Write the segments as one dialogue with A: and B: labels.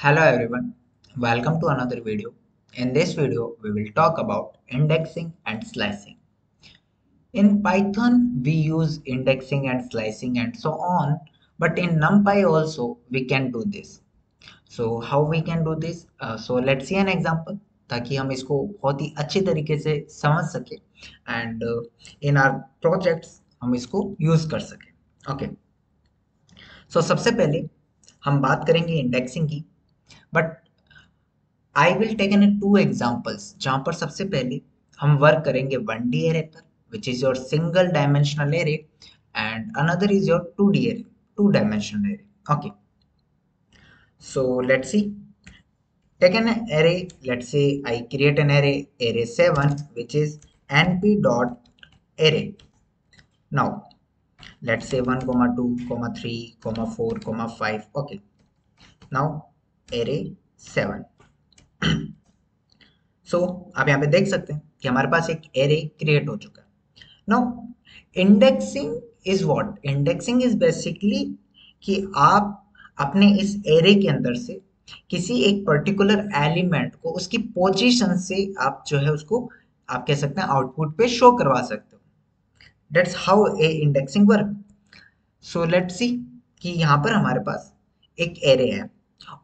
A: Hello everyone, welcome to another video. In this video, we will talk about indexing and slicing. In Python, we use indexing and slicing and so on, but in NumPy also we can do this. So how we can do this? So let's see an example ताकि हम इसको बहुत ही अच्छी तरीके से समझ सके and in our projects हम इसको use कर सके. Okay. So सबसे पहले हम बात करेंगे इंडेक्सिंग की, but I will take in two examples जहां पर सबसे पहले हम वर्क करेंगे 1D एरे पर which is your single dimensional array and another is your 2D array, two dimensional array. Okay, so let's see. Take an array, let's say I create an array 7 which is np dot array. Now let's say 1 comma 2 comma 3 comma 4 comma 5. Okay, now array 7. सो आप यहाँ पे देख सकते हैं कि हमारे पास एक array create हो चुका है. Now indexing is what? Indexing is basically कि आप अपने इस एरे के अंदर से किसी एक पर्टिकुलर एलिमेंट को उसकी पोजीशन से आप जो है उसको आप कह सकते हैं आउटपुट पे शो करवा सकते हो. That's how a indexing work. So let's see कि यहाँ पर हमारे पास एक एरे है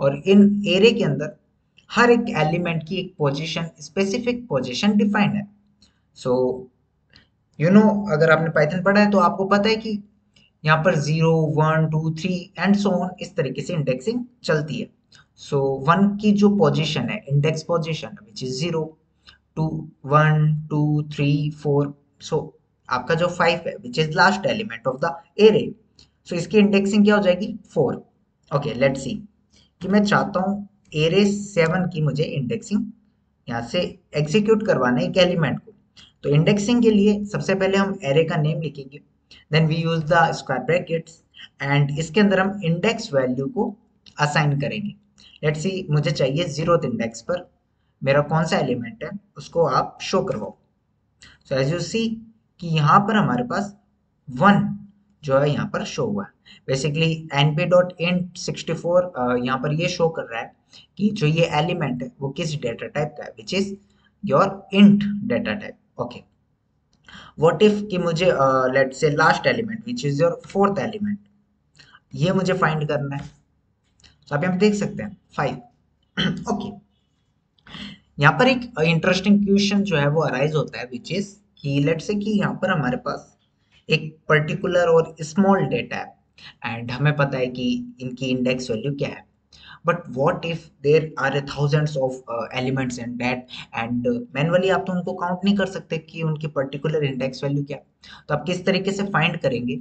A: और इन एरे के अंदर हर एक एलिमेंट की एक पोजीशन, स्पेसिफिक पोजीशन डिफाइंड है. सो यू नो, अगर आपने पाइथन पढ़ा है तो आपको पता है कि यहाँ पर 0 1 2 3 एंड सो ऑन इस तरीके से इंडेक्सिंग चलती है. सो 1 की जो पोजीशन है, index position which is 0, 2 1 2 3 4. So आपका जो 5 है which is last element of the array, so इसकी इंडेक्सिंग क्या हो जाएगी? 4. ओके, लेट्स सी कि मैं चाहता हूँ एरे 7 की मुझे इंडेक्सिंग यहाँ से एग्जीक्यूट करवाना है एक एलिमेंट को. तो इंडेक्सिंग के लिए सबसे पहले हम एरे का नेम लिखेंगे, then we use the square brackets and इसके अंदर हम इंडेक्स वैल्यू को असाइन करेंगे. लेट्स सी मुझे चाहिए 0th इंडेक्स पर मेरा कौन सा एलिमेंट है उसको आप शो करवाओ. सो एज यू सी कि यहाँ पर हमारे पास 1 जो है यहाँ पर शो हुआ है. बेसिकली np.int64 यहाँ पर ये शो कर रहा है कि जो ये एलिमेंट है वो किस डेटा टाइप का है, which is your int data type. Okay, what if कि मुझे let's say last element which is your 4th element ये मुझे फाइंड करना है. तो आप यहाँ पे देख सकते हैं 5. ओके, यहाँ पर एक इंटरेस्टिंग क्वेश्चन जो है वो अराइज होता है विच इज कि लेट्स से कि यहाँ पर हमारे पास एक पर्टिकुलर और स्मॉल डेटा है एंड हमें पता है कि इनकी इंडेक्स वैल्यू क्या है. But what if there are thousands of elements in that and manually आप तो उनको काउंट नहीं कर सकते कि उनकी पर्टिकुलर इंडेक्स वैल्यू क्या है. तो आप किस तरीके से फाइंड करेंगे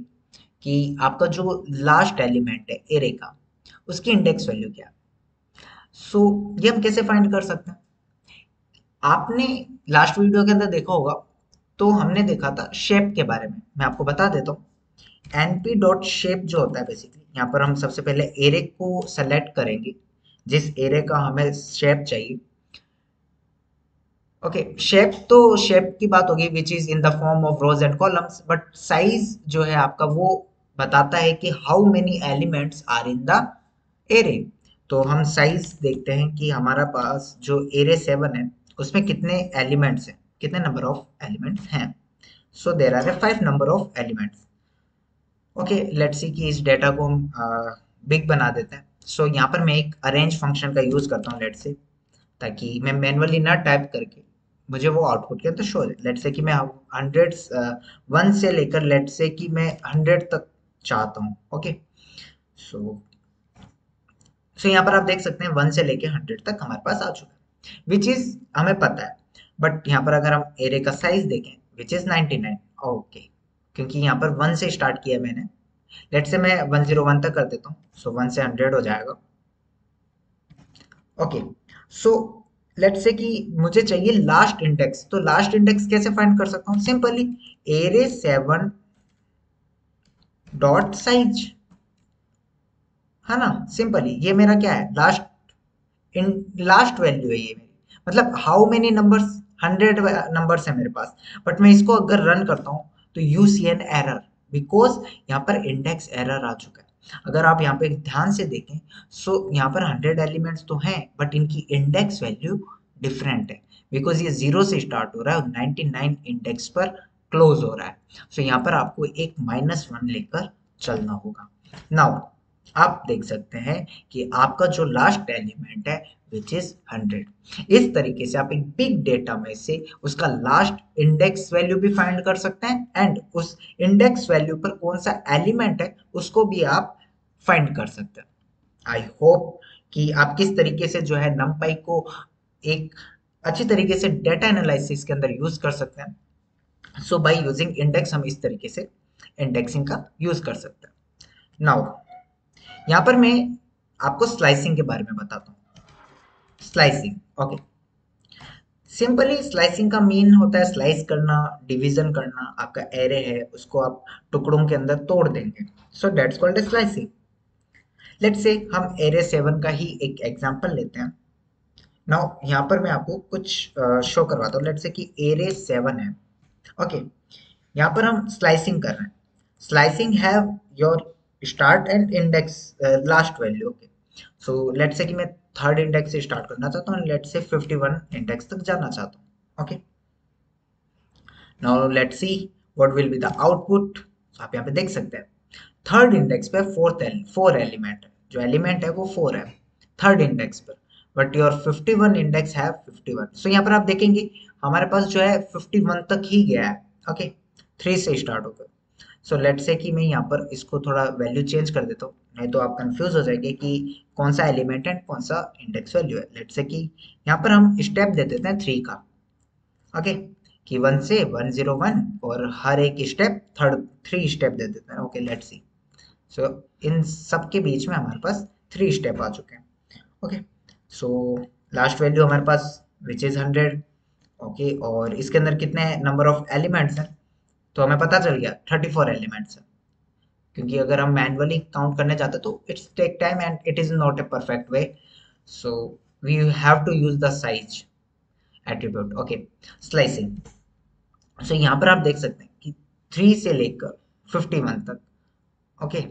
A: कि आपका जो लास्ट एलिमेंट है एरे का उसकी इंडेक्स वैल्यू क्या है? सो ये हम कैसे फाइंड कर सकते हैं? आपने लास्ट वीडियो के अंदर देखा होगा, तो हमने देखा था शेप के बारे में. मैं आपको बता देता हूँ. np डॉट शेप जो होता है बेसिकली यहाँ पर हम सबसे पहले एरे को सेलेक्ट करेंगे जिस एरे का हमें शेप चाहिए. ओके, शेप तो शेप की बात होगी which is in the form of rows and columns, but size जो है आपका वो बताता है कि how many elements are in the array. तो हम साइज देखते हैं कि हमारा पास जो एरे 7 है उसमें कितने एलिमेंट्स हैं, कितने नंबर ऑफ एलिमेंट्स हैं. So there are 5 number of elements. Okay, let's see कि इस डेटा को हम बिग बना देते हैं. सो यहाँ पर मैं एक अरेंज फंक्शन का यूज करता हूँ लेट्स से, ताकि मैं मैनुअली ना टाइप करके मुझे वो आउटपुट के अंदर शो दे. लेट्स से कि मैं 100 से लेकर लेट्स से कि मैं 100 तक चाहता हूँ. ओके, सो यहाँ पर आप देख सकते हैं 1 से लेके 100 तक हमारे पास आ चुका है विच इज हमें पता है. बट यहाँ पर अगर हम एरे का साइज देखें विच इज 99. ओके, क्योंकि यहाँ पर 1 से स्टार्ट किया मैंने. लेट से मैं 101 तक कर देता हूँ. सो 1 से 100 हो जाएगा. ओके, सो लेट से कि मुझे चाहिए लास्ट इंडेक्स. तो लास्ट इंडेक्स कैसे फाइंड कर सकता हूँ? सिंपली एरे 7 डॉट साइज है ना. सिंपली ये मेरा क्या है? लास्ट वैल्यू है ये मेरी. मतलब हाउ मेनी नंबर्स? 100 नंबर्स है मेरे पास. बट मैं इसको अगर रन करता हूँ तो you see an error because यहाँ पर इंडेक्स एरर आ चुका है. अगर आप यहाँ पे ध्यान से देखें, सो यहाँ पर 100 एलिमेंट्स तो हैं, बट इनकी इंडेक्स वैल्यू डिफरेंट है, बिकॉज ये 0 से स्टार्ट हो रहा है और 99 इंडेक्स पर क्लोज हो रहा है। सो यहाँ पर आपको एक -1 लेकर चलना होगा। नाउ आप देख सकते हैं कि आपका जो लास्ट एलिमेंट है विच इज 100। इस तरीके से आप एक बिग डेटा में से उसका लास्ट इंडेक्स वैल्यू भी फाइंड कर सकते हैं एंड उस इंडेक्स वैल्यू पर कौन सा एलिमेंट है उसको भी आप फाइंड कर सकते हैं। आई होप कि आप किस तरीके से जो है numpy को एक अच्छी तरीके से डेटा एनालिसिस के अंदर यूज कर सकते हैं। सो बाय यूजिंग इंडेक्स हम इस तरीके से इंडेक्सिंग का यूज कर सकते हैं। नाउ यहाँ पर मैं आपको स्लाइसिंग के बारे में बताता हूँ। स्लाइसिंग, ओके, सिंपली स्लाइसिंग का मीन होता है स्लाइस करना, डिवीजन करना। आपका एरे है उसको आप टुकड़ों के अंदर तोड़ देंगे, so that's called a slicing. Let's say हम एरे 7 का ही एक एग्जांपल लेते हैं। नाउ यहाँ पर मैं आपको कुछ शो करवाता हूँ। लेट्स से कि एरे 7 है, ओके। यहाँ पर हम स्लाइसिंग कर रहे हैं। Slicing have your start and index last value, okay. So let's say कि मैं थर्ड इंडेक्स से स्टार्ट करना चाहता हूँ, लेट्स से 51 इंडेक्स तक जाना चाहता हूँ, okay. Now let's see what will be the output. आप यहाँ पे देख सकते हैं थर्ड इंडेक्स पे फोर एलिमेंट है, जो एलिमेंट है वो 4 है थर्ड इंडेक्स पर, बट योर 51 इंडेक्स है 51। सो यहाँ पर आप देखेंगे हमारे पास जो है 51 तक ही गया है, ओके, 3 से स्टार्ट होकर। सो लेट्स से कि मैं यहाँ पर इसको थोड़ा वैल्यू चेंज कर देता हूँ, नहीं तो आप कंफ्यूज हो जाएंगे कि कौन सा एलिमेंट है कौन सा इंडेक्स वैल्यू है। लेट्स से कि यहाँ पर हम स्टेप दे देते हैं 3 का, ओके, कि 1 से 101 और हर एक स्टेप थर्ड 3 स्टेप दे देते हैं, ओके। लेट्स सी, सो इन सब के बीच में हमारे पास 3 स्टेप आ चुके हैं, ओके। सो लास्ट वैल्यू हमारे पास विच इज 100, ओके। और इसके अंदर कितने नंबर ऑफ एलिमेंट्स हैं, तो हमें पता चल गया 34 एलिमेंट्स हैं, क्योंकि अगर हम मैनुअली काउंट करने जाते तो it's take time and it is not a perfect way. So we have to use the size attribute, okay. Slicing, so यहाँ पर आप देख सकते हैं कि 3 से लेकर 51 तक, ओके,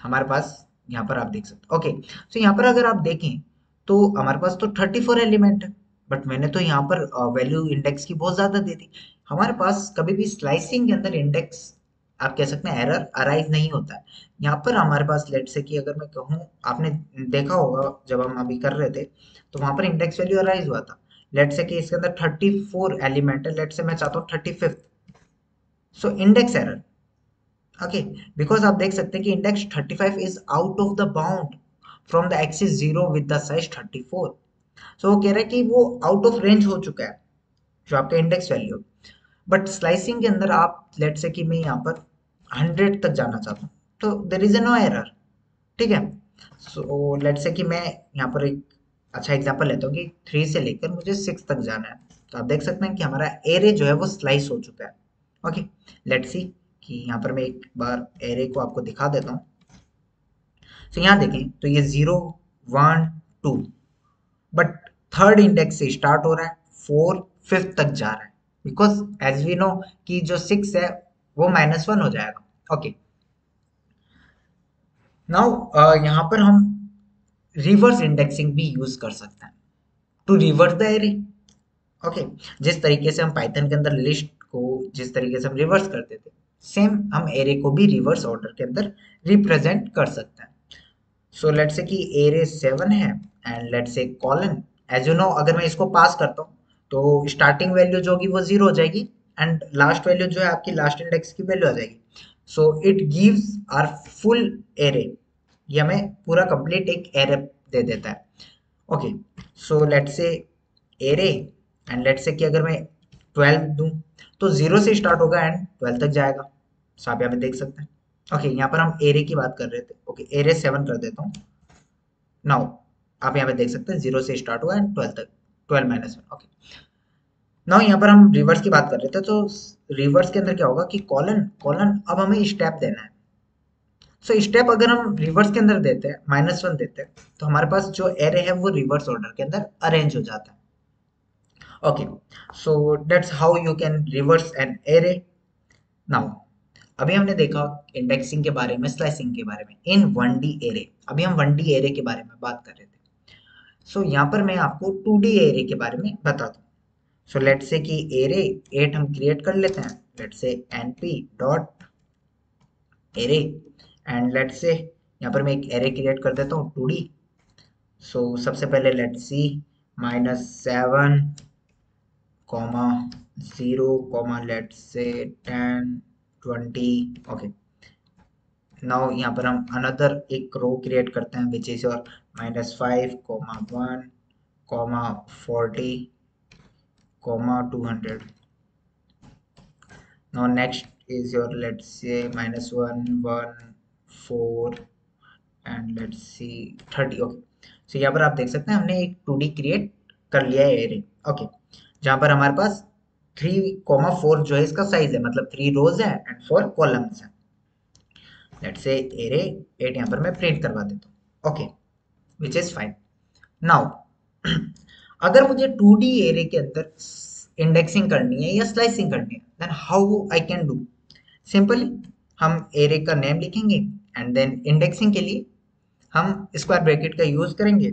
A: हमारे पास यहाँ पर आप देख सकते हैं, ओके। सो यहाँ पर अगर आप देखें तो हमारे पास तो 34 एलिमेंट है, बट मैंने तो यहाँ पर वैल्यू इंडेक्स की बहुत ज्यादा दे दी। हमारे पास कभी भी स्लाइसिंग के अंदर इंडेक्स आप कह सकते हैं एरर अराइज नहीं होता है। यहाँ पर हमारे पास लेट से कि अगर मैं कहूँ, आपने देखा होगा जब हम अभी कर रहे थे तो वहां पर इंडेक्स वैल्यू अराइज हुआ था। लेट से कि इसके अंदर 34 एलिमेंट है, लेट से मैं चाहता हूँ 35th, so index error, okay. Because आप देख सकते हैं कि index 35 is out of the bound from the axis 0 with the size 34। सो वो कह रहा है कि वो आउट ऑफ रेंज हो चुका है जो आपका इंडेक्स वैल्यू। बट स्लाइसिंग के अंदर आप लेट से कि मैं यहाँ पर 100 तक जाना चाहता हूँ, तो there is a no error, ठीक है। सो लेट से कि मैं यहाँ पर एक अच्छा एग्जांपल लेता हूँ कि 3 से लेकर मुझे 6 तक जाना है। तो आप देख सकते हैं कि हमारा एरे जो है वो स्लाइस हो चुका है, ओके। लेट्स सी कि यहाँ पर मैं एक बार एरे को आपको दिखा देता हूँ। तो यहाँ देखें तो ये 0 1 2, बट थर्ड इंडेक्स से स्टार्ट हो रहा है, 4 5th तक जा रहा है, बिकॉज एज वी नो कि जो 6 है वो -1 हो जाएगा, ओके। नाउ यहाँ पर हम रिवर्स इंडेक्सिंग भी यूज कर सकते हैं to reverse the array, okay. जिस तरीके से हम पाइथन के अंदर लिस्ट को जिस तरीके से हम रिवर्स करते थे, सेम हम एरे को भी रिवर्स ऑर्डर के अंदर रिप्रेजेंट कर सकते हैं। सो लेट्स से कि एरे 7 है and let's say colon, as you know अगर मैं इसको पास करता हूँ तो स्टार्टिंग वैल्यू जो होगी वो 0 हो जाएगी एंड लास्ट वैल्यू जो है आपकी लास्ट इंडेक्स की वैल्यू आ जाएगी। So it gives our full array, ये हमें पूरा कंप्लीट एक एरे दे देता है, okay. So let's say array and let's say कि अगर मैं 12 दूं तो 0 से स्टार्ट होगा एंड 12 तक जाएगा। सो आप यहाँ पे देख सकते हैं, ओके। यहाँ पर हम एरे की बात कर रहे थे, ओके। एरे 7 कर देता हूँ। नाउ आप यहाँ पे देख सकते हैं 0 से स्टार्ट हुआ एंड 12 तक, 12 -1, ओके। नाउ यहाँ पर हम रिवर्स की बात कर रहे थे, तो रिवर्स के अंदर क्या होगा कि कॉलन कॉलन अब हमें स्टेप देना है। सो स्टेप अगर हम रिवर्स के अंदर देते हैं -1 देते हैं तो हमारे पास जो एरे है वो रिवर्स ऑर्डर के अंदर अरेंज हो जाता है, okay. So that's how you can reverse an array. Now अभी हमने देखा इंडेक्सिंग के बारे में, स्लाइसिंग के बारे में इन 1D एरे। अभी हम 1D एरे के बारे में बात कर रहे थे। सो यहाँ पर मैं आपको 2D एरे के बारे में बता दूँ। सो लेट्स से कि एरे 8 हम क्रिएट कर लेते हैं। Let's say np dot array, and let's से यहाँ पर मैं एक एरे क्रिएट कर देता हूँ 2D। सो सबसे पहले let's see -7 comma 0 comma let's say 10 20। Okay, now यहाँ पर हम अनदर एक रो क्रिएट करते हैं which is your -5 comma 1 comma 40 comma 200। now next is your let's say -1 1 4 and let's see 30। Okay, सो यहाँ पर आप देख सकते हैं हमने एक 2D क्रिएट कर लिया है एरे। ओके, जहाँ पर हमारे पास 3,4 जो है इसका साइज है, मतलब 3 रोज है एंड 4 कॉलम्स है। लेट्स से एरे 8 यहाँ पर मैं प्रिंट करवा देता हूँ। Okay, which is fine. Now अगर मुझे 2D एरे के अंदर इंडेक्सिंग करनी है या स्लाइसिंग करनी है, then how I can do. Simply हम एरे का नेम लिखेंगे एंड देन इंडेक्सिंग के लिए हम स्क्वायर ब्रैकेट का यूज करेंगे,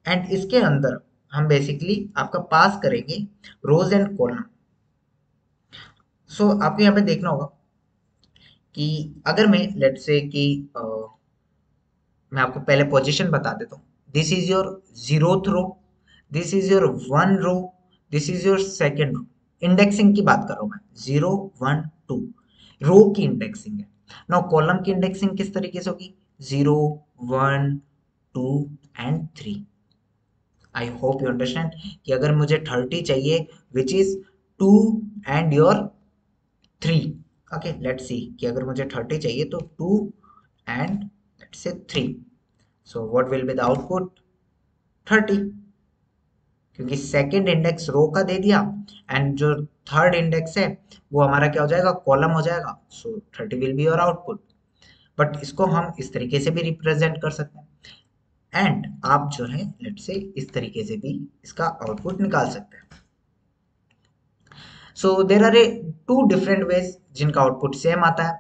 A: एंड इसके अंदर हम बेसिकली आपका पास करेंगे रोज एंड कॉलम। सो आपको यहाँ पे देखना होगा कि अगर मैं लेट से कि मैं आपको पहले पोजीशन बता देता हूँ। This is your 0th row, this is your 1 row, this is your second row. Indexing की बात कर रहा हूँ मैं, 0 1 2 रो की इंडेक्सिंग है। नाउ कॉलम की इंडेक्सिंग किस तरीके से होगी, 0 1 2 and 3। I hope you understand कि अगर मुझे 30 चाहिए which is 2 and your 3। Okay, let's see कि अगर मुझे 30 चाहिए तो 2 एंड लेट्स से 3। So what will be the output, 30, क्योंकि सेकंड इंडेक्स रो का दे दिया एंड जो थर्ड इंडेक्स है वो हमारा क्या हो जाएगा, कॉलम हो जाएगा। सो 30 will be your output. But इसको हम इस तरीके से भी रिप्रेजेंट कर सकते हैं, एंड आप जो है लेट से इस तरीके से भी इसका आउटपुट निकाल सकते हैं। So there are a 2 different ways जिनका आउटपुट सेम आता है।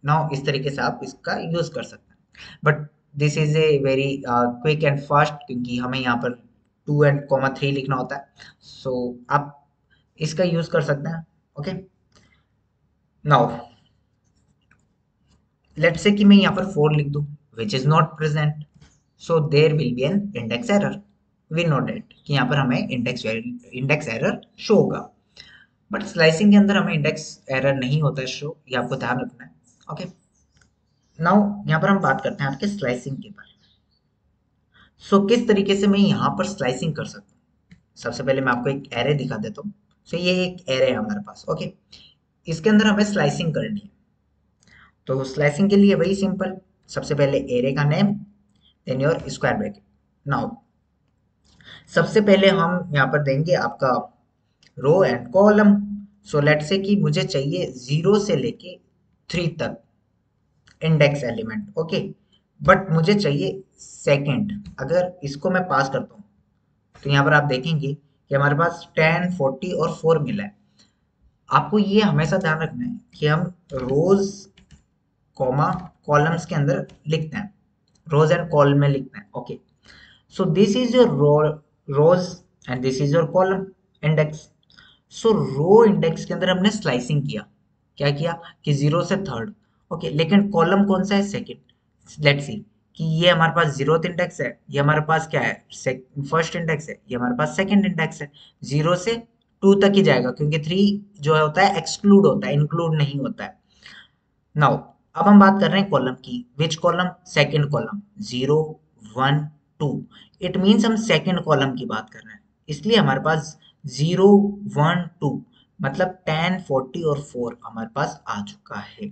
A: नाउ इस तरीके से आप इसका यूज कर सकते हैं, but this is a very quick and fast, क्योंकि हमें यहाँ पर 2 एंड कॉमा 3 लिखना होता है। सो आप इसका यूज कर सकते हैं। ओके, नाउ लेट्स से कि मैं यहाँ पर 4 लिख दूं which is not present, so there will be an index error. We know that कि यहाँ पर हमें इंडेक्स एरर शो होगा, बट स्लाइसिंग के अंदर हमें इंडेक्स एरर नहीं होता है शो, ये आपको ध्यान रखना है। ओके, नाउ यहाँ पर हम बात करते हैं आपके स्लाइसिंग के बारे में। सो किस तरीके से मैं यहाँ पर स्लाइसिंग कर सकता हूँ, सबसे पहले मैं आपको एक एरे दिखा देता हूँ। सो ये एक एरे है हमारे पास। ओके, इसके अंदर हमें स्लाइसिंग करनी है। तो स्लाइसिंग के लिए वही सिंपल, सबसे पहले एरे का name then your square bracket. Now सबसे पहले हम यहाँ पर देंगे आपका row and column. So let say कि मुझे चाहिए 0 से लेके 3 तक इंडेक्स एलिमेंट। ओके, बट मुझे चाहिए सेकंड। अगर इसको मैं पास करता हूँ तो यहाँ पर आप देखेंगे कि हमारे पास 10 40 और 4 मिला है। आपको ये हमेशा ध्यान रखना है कि हम रोज कॉमा कॉलम्स के अंदर लिखते हैं, रोज एंड कॉलम में लिखते हैं। Okay, so this is your rows and this is your column index. So row index के अंदर हमने स्लाइसिंग किया, क्या किया कि 0 से थर्ड। ओके, लेकिन कॉलम कौन सा है, सेकंड। लेट्स सी कि ये हमारे पास 0th इंडेक्स है, ये हमारे पास क्या है, फर्स्ट इंडेक्स है, ये हमारे पास सेकंड इंडेक्स है। 0 से 2 तक ही जाएगा, क्योंकि 3 जो होता है एक्सक्लूड होता है, इंक्लूड नहीं होता है। नाउ अब हम बात कर रहे हैं कॉलम की। Which column, second column, 0 1 2। It means हम सेकंड कॉलम की बात कर रहे हैं, इसलिए हमारे पास 0 1 2 मतलब 10 40 और 4 हमारे पास आ चुका है।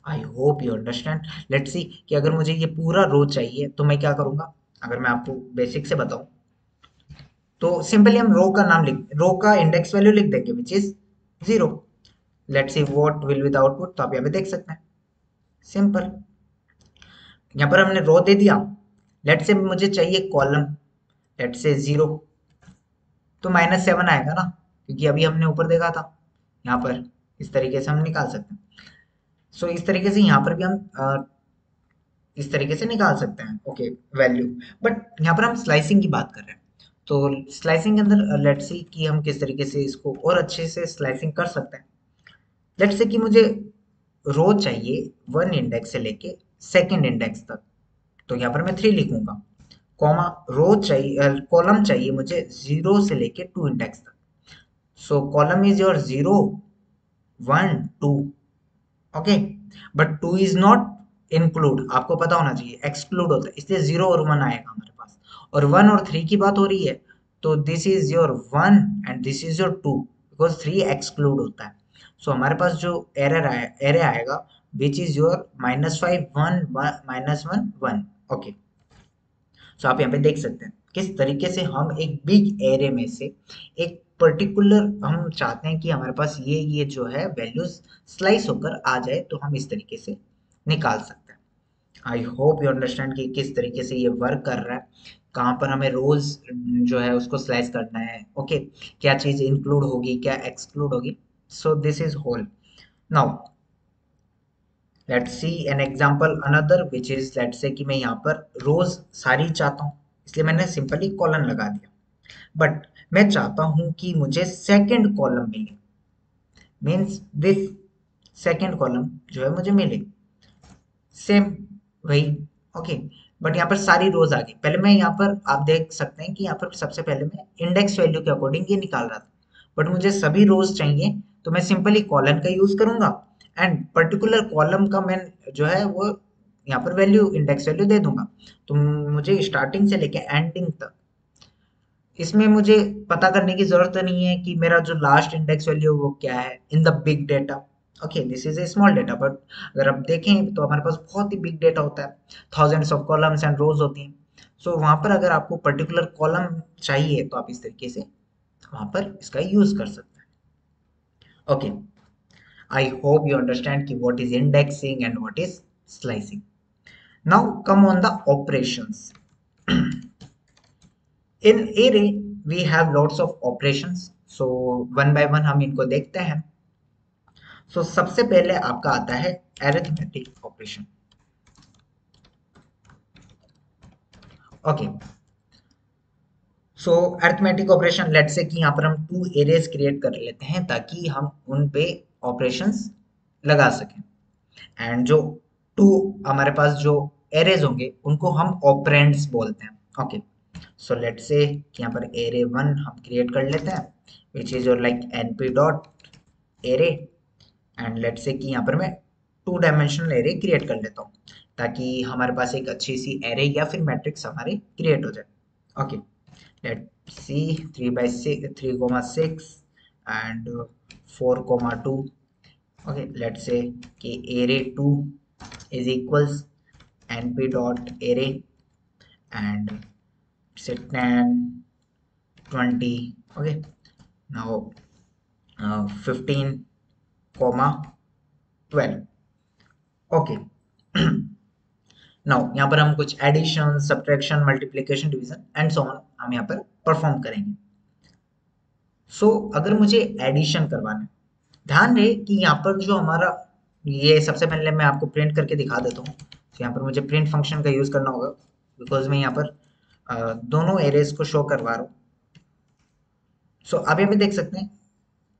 A: आई hope you understand. Let's see कि अगर मुझे ये पूरा रो चाहिए तो मैं क्या करूंगा। अगर मैं आपको बेसिक से बताऊं तो सिंपली हम रो का इंडेक्स वैल्यू लिख देंगे विच is 0। Let's see what will be the output, तो आप यहाँ पे देख सकते हैं सिंपल। यहाँ पर हमने रो दे दिया। लेट से मुझे चाहिए कॉलम, लेट से 0, तो -7 आएगा ना, क्योंकि अभी हमने ऊपर देखा था। यहाँ पर इस तरीके से हम निकाल सकते हैं। सो इस तरीके से यहाँ पर भी हम इस तरीके से निकाल सकते हैं, ओके, वैल्यू। बट यहाँ पर हम स्लाइसिंग की बात कर रहे हैं, तो स्लाइसिंग के अंदर लेट्स सी कि हम किस तरीके से इसको और अच्छे से स्लाइसिंग कर सकते हैं। लेट्स से कि मुझे रो चाहिए 1 इंडेक्स से लेके सेकंड इंडेक्स तक, तो यहाँ पर मैं 3 लिखूंगा, कॉमा, रो चाहिए, कॉलम चाहिए मुझे 0 से लेके 2 इंडेक्स तक। सो column is your 0 1 2, okay, but 2 is not include, आपको पता होना चाहिए, एक्सक्लूड होता है, इसलिए 0 और 1 आएगा हमारे पास। और 1 और 3 की बात हो रही है, तो this is your 1 and this is your 2, because 3 exclude होता है। सो हमारे पास जो एरे आएगा which is your -5 1 -1 1, okay. So आप यहाँ पे देख सकते हैं किस तरीके से हम एक बिग एरे में से एक पर्टिकुलर, हम चाहते हैं कि हमारे पास ये जो है वैल्यूज स्लाइस होकर आ जाए, तो हम इस तरीके से निकाल सकते हैं। आई होप यू अंडरस्टैंड कि किस तरीके से ये वर्क कर रहा है, कहाँ पर हमें रोज जो है उसको स्लाइस करना है, ओके, क्या चीज इंक्लूड होगी, क्या एक्सक्लूड होगी। So this is whole. Now let's see an example another which is, let's say कि मैं यहाँ पर रोज सारी चाहता हूँ, इसलिए मैंने सिंपली कॉलन लगा दिया। बट मैं चाहता हूँ कि मुझे सेकंड कॉलम मिले, मीन्स दिस सेकंड कॉलम जो है मुझे मिले, सेम वही, ओके। बट यहाँ पर सारी रोज आ गई। पहले मैं यहाँ पर, आप देख सकते हैं कि यहाँ पर सबसे पहले मैं इंडेक्स वैल्यू के अकॉर्डिंग ये निकाल रहा था, बट मुझे सभी रोज चाहिए, तो मैं सिंपली कॉलन का यूज करूंगा एंड पर्टिकुलर कॉलम का मैं जो है वो यहाँ पर वैल्यू, इंडेक्स वैल्यू दे दूंगा। तो मुझे स्टार्टिंग से लेके एंडिंग तक इसमें मुझे पता करने की जरूरत नहीं है कि मेरा जो लास्ट इंडेक्स वैल्यू वो क्या है in the big data. Okay, this is a small data, but अगर आप देखें तो हमारे पास बहुत ही बिग डेटा होता है, थाउजेंड्स ऑफ कॉलम्स एंड रोज होती हैं। सो वहां पर अगर आपको पर्टिकुलर कॉलम चाहिए, तो आप इस तरीके से वहां पर इसका यूज कर सकते हैं। Okay, I hope you understand कि what is indexing and what is slicing. Now come on the operations. In array we have lots of operations, so one by one हम इनको देखते हैं। so सबसे पहले आपका आता है arithmetic operation, ओके। सो अरिथमेटिक ऑपरेशन, लेट से कि यहाँ पर हम 2 एरेज क्रिएट कर लेते हैं ताकि हम उन पे ऑपरेशंस लगा सकें, एंड जो 2 हमारे पास जो एरेज होंगे उनको हम ऑपरेंड्स बोलते हैं, ओके। सो लेट से कि यहाँ पर एरे 1 हम क्रिएट कर लेते हैं, which is your like np dot array, and let say कि यहाँ पर मैं 2 डायमेंशनल एरे क्रिएट कर लेता हूँ, ताकि हमारे पास एक अच्छी सी एरे या फिर मैट्रिक्स हमारी क्रिएट हो जाए, okay. Let see 3 comma 6 and 4 comma 2, okay. Let say कि array 2 is equals np dot array and say 10 20, okay, now 15 comma 12, okay. Now यहाँ पर हम कुछ addition, subtraction, multiplication, division and so on हम यहाँ पर परफॉर्म करेंगे। सो अगर मुझे एडिशन करवाना है, ध्यान रहे कि यहाँ पर जो हमारा, ये सबसे पहले मैं आपको प्रिंट करके दिखा देता हूँ। तो यहाँ पर मुझे प्रिंट फंक्शन का यूज करना होगा, बिकॉज मैं यहाँ पर दोनों एरेज को शो करवा रहा हूँ। सो आप यहाँ पे देख सकते हैं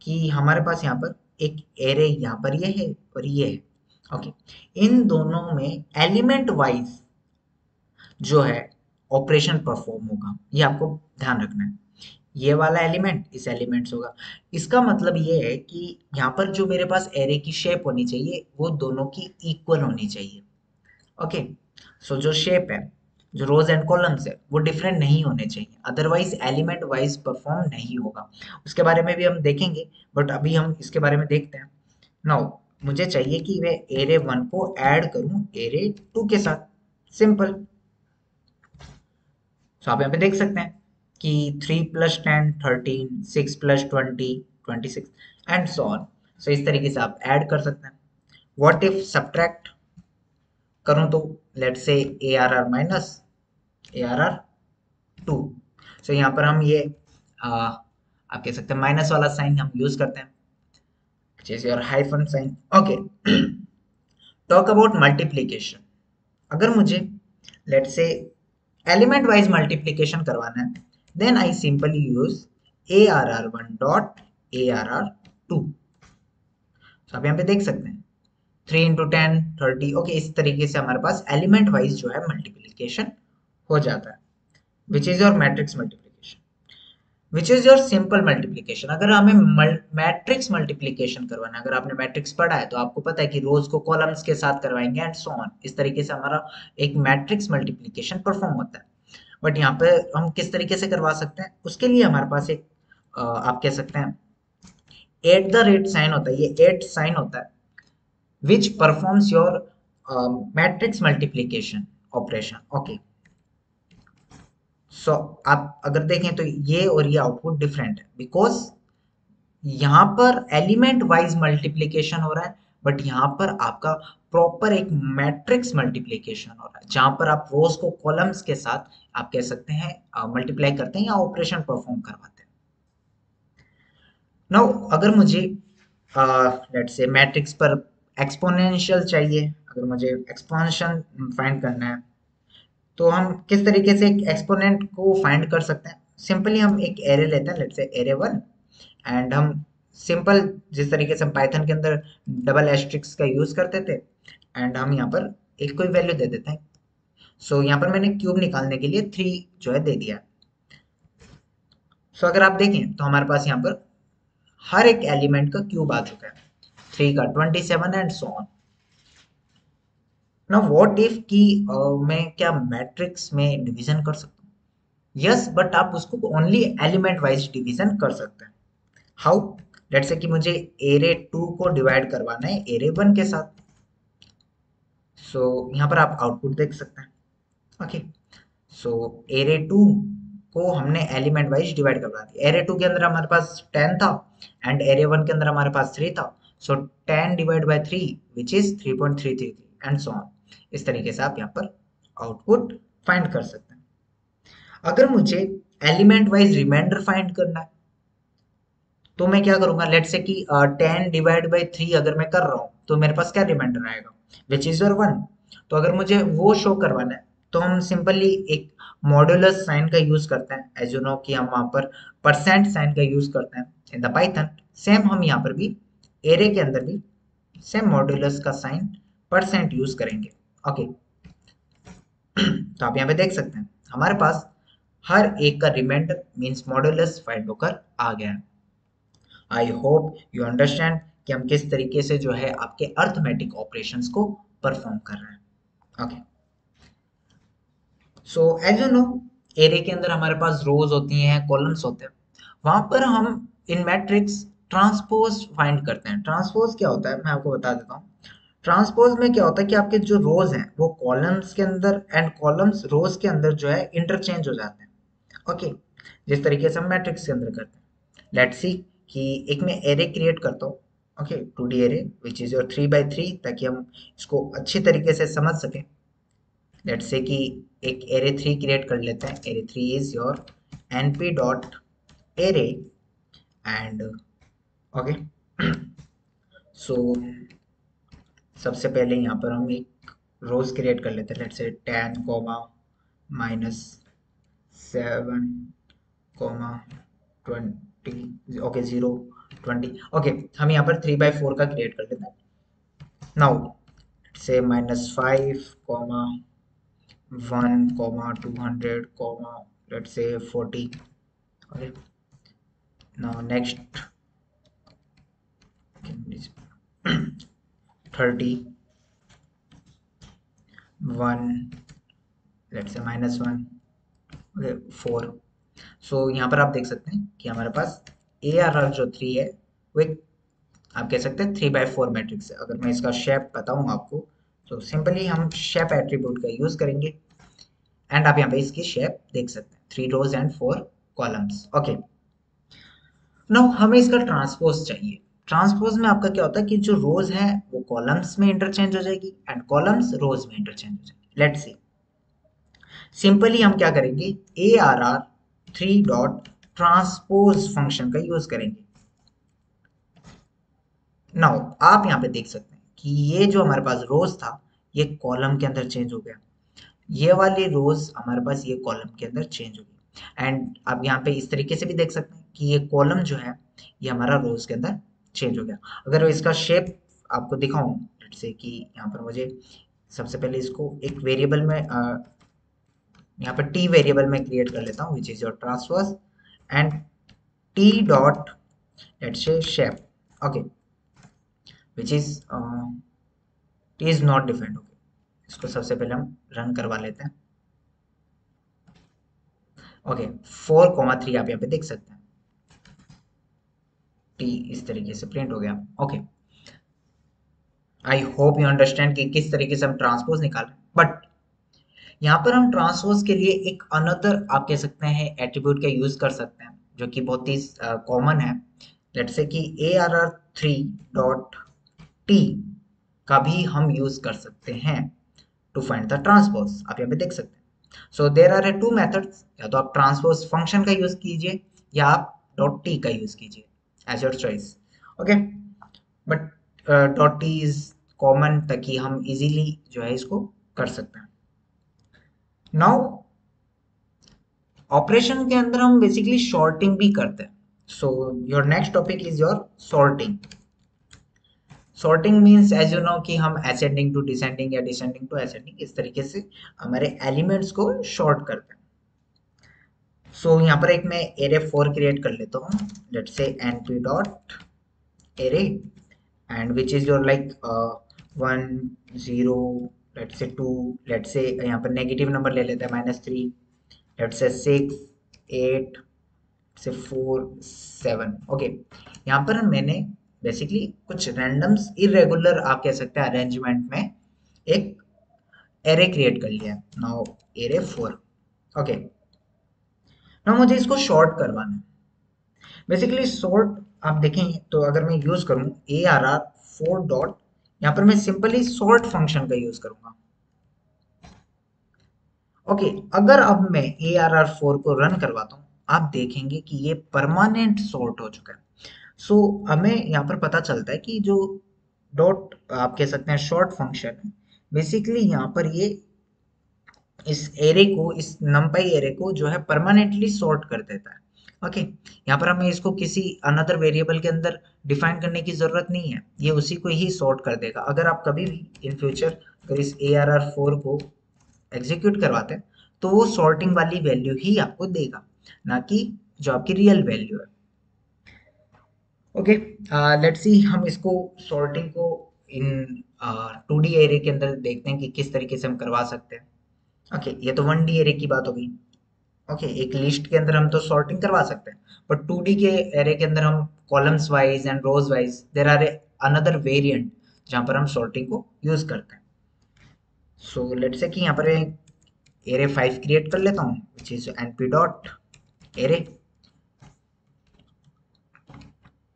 A: कि हमारे पास यहाँ पर एक एरे यहाँ पर ये है और ये है, ओके। इन दोनों में एलिमेंट वाइज जो है ऑपरेशन परफॉर्म होगा, ये आपको ध्यान रखना है। ये वाला एलिमेंट इस एलिमेंट से होगा, इसका मतलब ये है कि यहाँ पर जो मेरे पास एरे की शेप होनी चाहिए वो दोनों की इक्वल होनी चाहिए, ओके। सो जो शेप है, जो रोज एंड कॉलम्स है, वो डिफरेंट नहीं होने चाहिए, अदरवाइज एलिमेंट वाइज परफॉर्म नहीं होगा। उसके बारे में भी हम देखेंगे, बट अभी हम इसके बारे में देखते हैं। नाउ मुझे चाहिए कि मैं एरे 1 को ऐड करूं एरे 2 के साथ, सिंपल। सो आप यहाँ पे देख सकते हैं कि 3 + 10 13, 6 + 20 26 एंड सो ऑन। सो इस तरीके से आप ऐड कर सकते हैं। व्हाट इफ सब्ट्रैक्ट करूं, तो लेट से ARR माइनस ARR 2। सो यहाँ पर हम ये आप कह सकते हैं माइनस वाला साइन हम यूज करते हैं, जैसे और hyphen sign, okay. Talk about multiplication. अगर मुझे let say element wise multiplication करवाना है, then I simply use ARR1 dot ARR2। तो आप यहाँ पे देख सकते हैं 3 इंटू 10 30। ओके, इस तरीके से हमारे पास एलिमेंट वाइज जो है मल्टीप्लीकेशन हो जाता है, which is your matrix multiplication, which is your simple multiplication. अगर हमें मैट्रिक्स मल्टीप्लीकेशन करवाना है, अगर आपने मैट्रिक्स पढ़ा है तो आपको पता है कि रोज को कॉलम्स के साथ करवाएंगे एंड सो ऑन। इस तरीके से हमारा एक मैट्रिक्स मल्टीप्लीकेशन परफॉर्म होता है। बट यहाँ पे हम किस तरीके से करवा सकते हैं, उसके लिए हमारे पास एक आप कह सकते हैं एट द रेट साइन होता है, ये एट साइन होता है which performs your matrix multiplication operation. Okay, so आप अगर देखें तो ये और ये आउटपुट डिफरेंट है, बिकॉज यहाँ पर एलिमेंट वाइज मल्टीप्लीकेशन हो रहा है, बट यहाँ पर आपका प्रॉपर एक मैट्रिक्स मल्टीप्लीकेशन हो रहा है, जहां पर आप रोज को कॉलम्स के साथ आप कह सकते हैं मल्टीप्लाई करते हैं या ऑपरेशन परफॉर्म करवाते हैं। नाउ अगर मुझे लेट से मैट्रिक्स पर एक्सपोनेंशियल चाहिए, अगर मुझे एक्सपोनेंशियल फाइंड करना है, तो हम किस तरीके से एक एक्सपोनेंट को फाइंड कर सकते हैं। सिंपली हम एक एरे लेते हैं, लेट्स से एरे 1, एंड हम सिंपल जिस तरीके से हम पाइथन के अंदर डबल एस्ट्रिक्स का यूज करते थे, एंड हम यहाँ पर एक कोई वैल्यू दे देते हैं। सो यहाँ पर मैंने क्यूब निकालने के लिए 3 जो है दे दिया। सो अगर आप देखें तो हमारे पास यहाँ पर हर एक एलिमेंट का क्यूब आ चुका है, 3 का 27 and so on. Now what if कि मैं क्या मैट्रिक्स में डिवीजन कर सकता हूँ? यस, बट आप उसको ओनली एलिमेंट वाइज डिवीजन कर सकते हैं। हाउ? लेट्स से कि मुझे एरे 2 को डिवाइड करवाना है एरे 1 के साथ। सो यहाँ पर आप आउटपुट देख सकते हैं। ओके, सो एरे 2 को हमने एलिमेंट वाइज डिवाइड करवा दिया। एरे 2 के अंदर हमारे पास 10 था एंड एरे 1 के अंदर हमारे पास 3 था। सो 10 divide by 3 which is 3.333 and so on. इस तरीके से आप यहाँ पर आउटपुट फाइंड कर सकते हैं। अगर मुझे एलिमेंट वाइज रिमाइंडर फाइंड करना है तो मैं क्या करूंगा, लेट से कि 10 डिवाइड बाई 3 अगर मैं कर रहा हूँ तो मेरे पास क्या रिमाइंडर आएगा, विच इज योर 1। तो अगर मुझे वो शो करवाना है तो हम सिंपली एक मॉड्यूलस साइन का यूज करते हैं, एज यू नो कि हम वहां पर परसेंट साइन का यूज करते हैं इन द पाइथन। सेम हम यहाँ पर भी एरे के अंदर भी सेम मॉड्यूलस का साइन परसेंट यूज करेंगे। ओके, तो आप यहाँ पे देख सकते हैं हमारे पास हर एक का रिमाइंडर मीन्स मॉड्यूलस फाइंड होकर आ गया है। आई होप यू अंडरस्टैंड कि हम किस तरीके से जो है आपके अर्थमेटिक ऑपरेशंस को परफॉर्म कर रहे हैं। Okay, so as you know array के अंदर हमारे पास रोज होती हैं, कॉलम्स होते हैं, वहां पर हम इन मैट्रिक्स ट्रांसपोज फाइंड करते हैं। ट्रांसपोज क्या होता है मैं आपको बता देता हूँ। ट्रांसपोज में क्या होता है कि आपके जो रोज हैं वो कॉलम्स के अंदर एंड कॉलम्स रोज के अंदर जो है इंटरचेंज हो जाते हैं। ओके, जिस तरीके से हम मैट्रिक्स के अंदर करते हैं। लेट्स सी कि एक मैं एरे क्रिएट करता हूँ, okay 2D array which is your 3 by 3, ताकि हम इसको अच्छी तरीके से समझ सकें। लेट्स से कि एक एरे 3 क्रिएट कर लेते हैं। Array 3 is your np dot array and okay, so सबसे पहले यहाँ पर हम एक रोज क्रिएट कर लेते हैं। Let's say 10 coma -7 coma 20 okay 0 20। Okay, हम यहाँ पर 3 by 4 का क्रिएट कर लेते हैं। नाउ से -5 coma 1 coma 200 coma let's say 40। Okay, now next 30 1 let's say -1 okay 4। सो यहाँ पर आप देख सकते हैं कि हमारे पास ARR जो 3 है वो एक आप कह सकते हैं 3 by 4 मैट्रिक्स है। अगर मैं इसका शेप बताऊं आपको तो सिंपली हम शेप एट्रीब्यूट का यूज करेंगे एंड आप यहाँ पे इसकी शेप देख सकते हैं 3 rows and 4 columns. Okay, now हमें इसका ट्रांसपोज चाहिए। ट्रांसपोज में आपका क्या होता है कि जो रोज है वो कॉलम्स में इंटरचेंज हो जाएगी एंड कॉलम्स रोज में इंटरचेंज हो जाएगी। लेट्स सी, सिंपली हम क्या करेंगे ARR3 डॉट ट्रांसपोज फंक्शन का यूज करेंगे। नाउ आप यहाँ पे देख सकते हैं कि ये जो हमारे पास रोज था ये कॉलम के अंदर चेंज हो गया, ये वाली रोज हमारे पास ये कॉलम के अंदर चेंज होगी। एंड आप यहाँ पे इस तरीके से भी देख सकते हैं कि ये कॉलम जो है ये हमारा रोज के अंदर चेंज हो गया। अगर इसका शेप आपको दिखाऊं, जैसे कि यहाँ पर मुझे सबसे पहले इसको एक वेरिएबल में यहाँ पर टी वेरिएबल में क्रिएट कर लेता हूँ, which is your transverse and T dot let's say shape, okay, which is T is not defined. Okay, इसको सबसे पहले हम रन करवा लेते हैं। ओके, 4,3 आप यहाँ पे देख सकते हैं, टी इस तरीके से प्रिंट हो गया। Okay, I hope you understand कि किस तरीके से हम ट्रांसपोज निकाल रहे हैं। बट यहाँ पर हम ट्रांसपोज के लिए एक अनदर आप कह सकते हैं एट्रीब्यूट का यूज कर सकते हैं, जो कि बहुत ही कॉमन है। लेट्स से कि ARR3 डॉट टी का भी हम यूज कर सकते हैं टू फाइंड द ट्रांसपोज। आप यहाँ पे देख सकते हैं। So there are two methods, या तो आप ट्रांसपोज फंक्शन का यूज कीजिए या आप डॉट टी का यूज कीजिए, as your choice. Okay, but dot T is common ताकि हम इजीली जो है इसको कर सकते हैं। नाउ ऑपरेशन के अंदर हम बेसिकली शॉर्टिंग भी करते हैं। So your next topic is your sorting. Sorting means as you know कि हम असेंडिंग टू डिसेंडिंग या डिसेंडिंग टू असेंडिंग इस तरीके से हमारे एलिमेंट्स को शॉर्ट करते हैं। सो यहाँ पर एक मैं एरे 4 क्रिएट कर लेता हूँ, let's say np dot array and which is your like 1 0 let's say 2, let's say यहाँ पर नेगेटिव नंबर ले लेते हैं -3, लेट्स से 6 8 से 4 7। ओके, यहाँ पर मैंने बेसिकली कुछ रैंडम्स इरेगुलर आप कह सकते हैं अरेंजमेंट में एक एरे क्रिएट कर लिया है। Now array 4। ओके, नाउ मुझे इसको शॉर्ट करवाना है। बेसिकली शॉर्ट आप देखें तो अगर मैं यूज करूं ARR4 डॉट, यहाँ पर मैं सिंपली शॉर्ट फंक्शन का यूज करूंगा। ओके, अगर अब मैं ARR4 को रन करवाता हूँ, आप देखेंगे कि ये परमानेंट सॉर्ट हो चुका है। सो हमें यहाँ पर पता चलता है कि जो डॉट आप कह सकते हैं शॉर्ट फंक्शन है, बेसिकली यहाँ पर ये इस एरे को, इस नंपाई एरे को जो है परमानेंटली सॉर्ट कर देता है। ओके, यहाँ पर हमें इसको किसी अनदर वेरिएबल के अंदर डिफाइन करने की जरूरत नहीं है, ये उसी को ही सॉर्ट कर देगा। अगर आप कभी भी इन फ्यूचर अगर इस ARR4 को एग्जीक्यूट करवाते हैं तो वो सॉर्टिंग वाली वैल्यू ही आपको देगा, ना कि जो आपकी रियल वैल्यू है। ओके, लेट्स सी हम इसको सॉर्टिंग को इन 2D एरे के अंदर देखते हैं कि किस तरीके से हम करवा सकते हैं। ओके, ये तो 1D एरे की बात हो गई। ओके, एक लिस्ट के अंदर हम तो सॉर्टिंग करवा सकते हैं, बट 2D के एरे के अंदर हम columns wise and rows wise there are another variant जहां पर हम सॉर्टिंग को यूज करते हैं। सो लेट्स से कि यहाँ पर एरे 5 क्रिएट कर लेता हूँ, which is np dot array.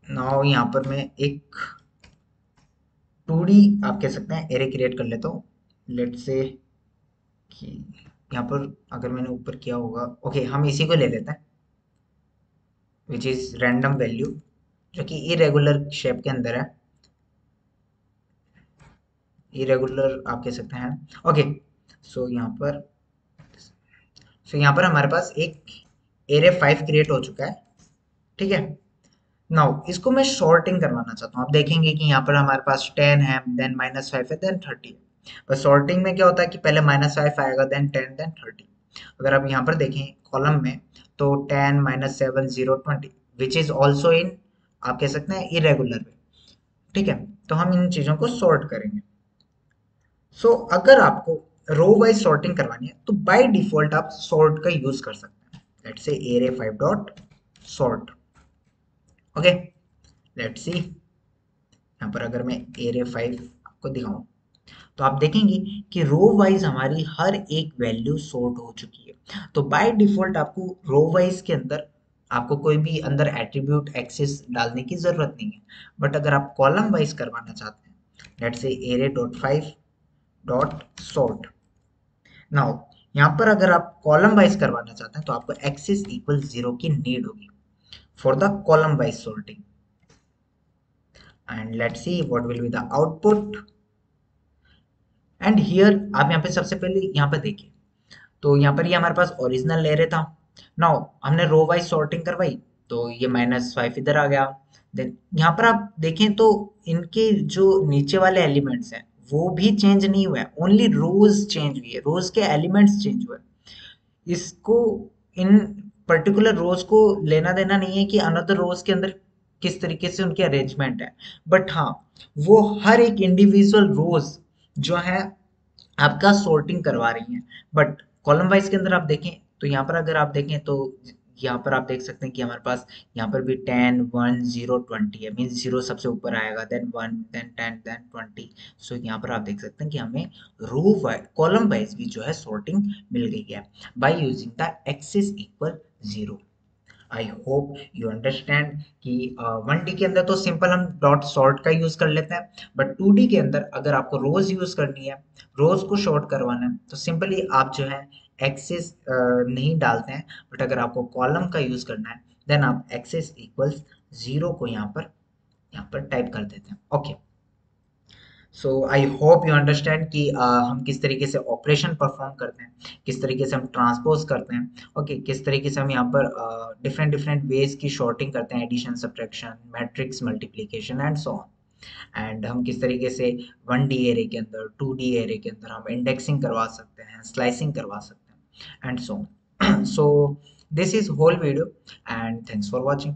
A: Now यहाँ पर मैं एक 2D आप कह सकते हैं एरे क्रिएट कर लेता हूँ। लेट्स से कि यहाँ पर अगर मैंने ऊपर किया होगा, ओके हम इसी को ले लेते हैं, विच इज रैंडम वैल्यू, जो कि इरेगुलर शेप के अंदर है, इरेगुलर आप कह सकते हैं। ओके, सो यहाँ पर हमारे पास एक एरे 5 क्रिएट हो चुका है। ठीक है, नाउ इसको मैं शॉर्टिंग करवाना चाहता हूँ। आप देखेंगे कि यहाँ पर हमारे पास 10 है, देन -5 है, देन 30 है। बस सॉर्टिंग में क्या होता है कि पहले -5 आएगा, देन 10, देन 30। अगर आप यहाँ पर देखें कॉलम में तो 10 -7 0 20 विच इज ऑल्सो इन आप कह सकते हैं इरेगुलर वे। ठीक है, तो हम इन चीजों को सॉर्ट करेंगे। सो अगर आपको रो वाइज सॉर्टिंग करवानी है तो बाय डिफॉल्ट आप सॉर्ट का यूज कर सकते हैं। Let's say array 5 dot sort. Okay, let's सी यहाँ पर अगर मैं एरे 5 आपको दिखाऊं तो आप देखेंगे कि रो वाइज हमारी हर एक वैल्यू सॉर्ट हो चुकी है। तो बाय डिफॉल्ट आपको रो वाइज के अंदर आपको कोई भी अंदर एट्रीब्यूट एक्सेस डालने की जरूरत नहीं है। बट अगर आप कॉलम वाइज करवाना चाहते हैं, let's say array dot 5 dot sort. Now यहाँ पर अगर आप कॉलम वाइज करवाना चाहते हैं तो आपको एक्सेस इक्वल 0 की नीड होगी for the column wise sorting. And let's see what will be the output. And here आप यहाँ पे सबसे पहले यहाँ पे देखिए, तो यहाँ पर ये हमारे पास ओरिजिनल एरे था। नाउ हमने रो वाइज सॉर्टिंग करवाई, तो ये -5 इधर आ गया। देन यहाँ पर आप देखें तो इनके जो नीचे वाले एलिमेंट्स हैं वो भी चेंज नहीं हुए, ओनली रोज चेंज हुई है, रोज के एलिमेंट्स चेंज हुए। इसको इन पर्टिकुलर रोज को लेना देना नहीं है कि अनदर रोज के अंदर किस तरीके से उनकी अरेंजमेंट है, बट हाँ वो हर एक इंडिविजुअल रोज जो है आपका सॉर्टिंग करवा रही हैं। बट कॉलम वाइज के अंदर आप देखें तो यहाँ पर अगर आप देखें तो यहाँ पर आप देख सकते हैं कि हमारे पास यहाँ पर भी 10 1 0 20 है, मीन्स 0 सबसे ऊपर आएगा, देन 1 देन 10 देन 20। सो यहाँ पर आप देख सकते हैं कि हमें रो वाइज कॉलम वाइज भी जो है सॉर्टिंग मिल गई है by using the axis equal 0। I hope you understand कि 1D के अंदर तो सिंपल हम डॉट सॉर्ट का यूज कर लेते हैं, बट 2D के अंदर अगर आपको रोज यूज करनी है, रोज को शॉर्ट करवाना है, तो सिंपली आप जो है एक्सिस नहीं डालते हैं, बट अगर आपको कॉलम का यूज करना है देन आप एक्सिस इक्वल्स 0 को यहाँ पर टाइप कर देते हैं। Okay, so I hope you understand कि हम किस तरीके से ऑपरेशन परफॉर्म करते हैं, किस तरीके से हम ट्रांसपोज करते हैं, ओके किस तरीके से हम यहाँ पर डिफरेंट डिफरेंट वेज की शॉर्टिंग करते हैं, addition subtraction matrix multiplication and so on. And हम किस तरीके से 1D एरे के अंदर 2D एरे के अंदर हम इंडेक्सिंग करवा सकते हैं, स्लाइसिंग करवा सकते हैं and so on. So this is whole video and thanks for watching.